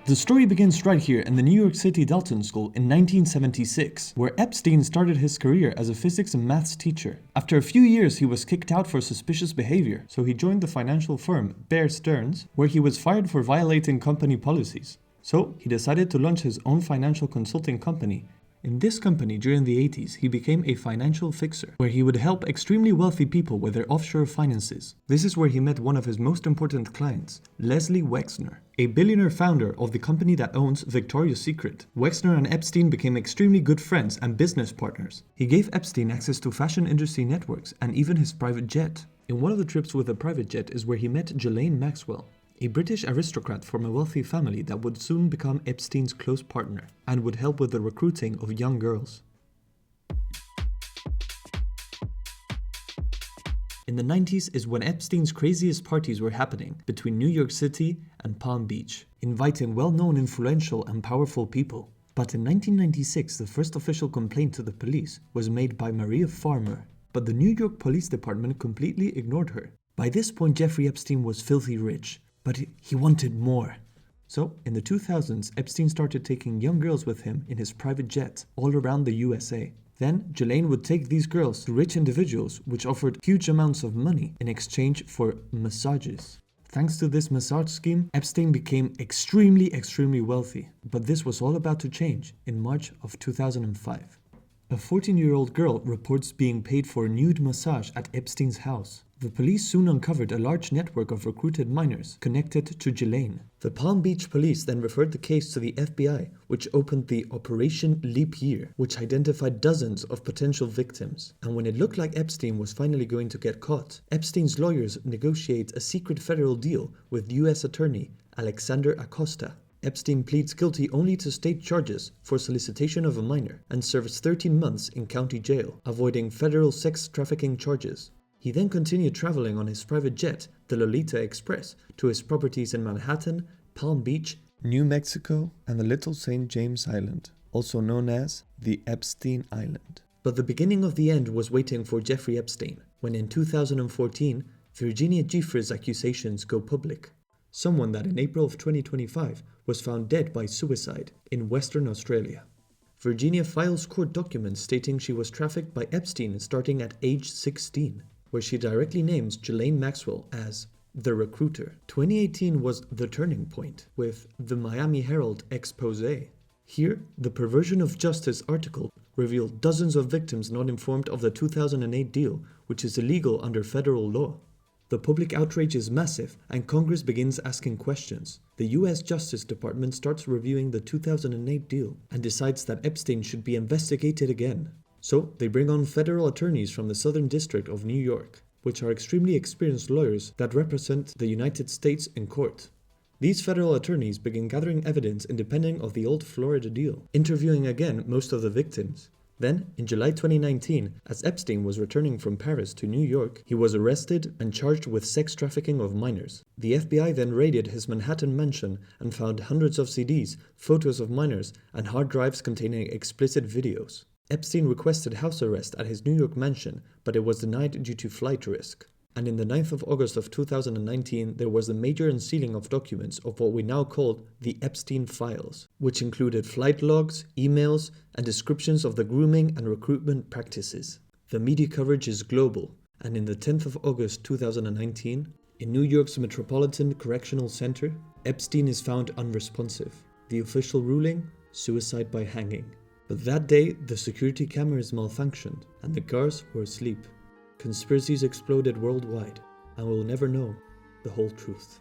The story begins right here in the New York City Dalton School in 1976, where Epstein started his career as a physics and maths teacher. After a few years, he was kicked out for suspicious behavior, so he joined the financial firm Bear Stearns, where he was fired for violating company policies. So he decided to launch his own financial consulting company. In this company during the 80s, he became a financial fixer, where he would help extremely wealthy people with their offshore finances. This is where he met one of his most important clients, Leslie Wexner, a billionaire founder of the company that owns Victoria's Secret. Wexner and Epstein became extremely good friends and business partners. He gave Epstein access to fashion industry networks and even his private jet. In one of the trips with the private jet is where he met Ghislaine Maxwell, a British aristocrat from a wealthy family that would soon become Epstein's close partner and would help with the recruiting of young girls. In the 90s is when Epstein's craziest parties were happening between New York City and Palm Beach, inviting well-known, influential and powerful people. But in 1996, the first official complaint to the police was made by Maria Farmer, but the New York Police Department completely ignored her. By this point, Jeffrey Epstein was filthy rich, but he wanted more. So, in the 2000s, Epstein started taking young girls with him in his private jet all around the USA. Then, Ghislaine would take these girls to rich individuals which offered huge amounts of money in exchange for massages. Thanks to this massage scheme, Epstein became extremely wealthy. But this was all about to change in March of 2005. A 14-year-old girl reports being paid for a nude massage at Epstein's house. The police soon uncovered a large network of recruited minors connected to Ghislaine. The Palm Beach police then referred the case to the FBI, which opened the Operation Leap Year, which identified dozens of potential victims. And when it looked like Epstein was finally going to get caught, Epstein's lawyers negotiate a secret federal deal with U.S. Attorney Alexander Acosta. Epstein pleads guilty only to state charges for solicitation of a minor and serves 13 months in county jail, avoiding federal sex trafficking charges. He then continued traveling on his private jet, the Lolita Express, to his properties in Manhattan, Palm Beach, New Mexico, and the Little St. James Island, also known as the Epstein Island. But the beginning of the end was waiting for Jeffrey Epstein, when in 2014, Virginia Giuffre's accusations go public. Someone that in April of 2025 was found dead by suicide in Western Australia. Virginia files court documents stating she was trafficked by Epstein starting at age 16. Where she directly names Ghislaine Maxwell as the recruiter. 2018 was the turning point, with the Miami Herald expose. Here, the Perversion of Justice article revealed dozens of victims not informed of the 2008 deal, which is illegal under federal law. The public outrage is massive, and Congress begins asking questions. The US Justice Department starts reviewing the 2008 deal and decides that Epstein should be investigated again. So, they bring on federal attorneys from the Southern District of New York, which are extremely experienced lawyers that represent the United States in court. These federal attorneys begin gathering evidence independent of the old Florida deal, interviewing again most of the victims. Then, in July 2019, as Epstein was returning from Paris to New York, he was arrested and charged with sex trafficking of minors. The FBI then raided his Manhattan mansion and found hundreds of CDs, photos of minors, and hard drives containing explicit videos. Epstein requested house arrest at his New York mansion, but it was denied due to flight risk. And in the 9th of August of 2019, there was the major unsealing of documents of what we now call the Epstein Files, which included flight logs, emails, and descriptions of the grooming and recruitment practices. The media coverage is global, and in the 10th of August 2019, in New York's Metropolitan Correctional Center, Epstein is found unresponsive. The official ruling? Suicide by hanging. But that day, the security cameras malfunctioned, and the guards were asleep. Conspiracies exploded worldwide, and we'll never know the whole truth.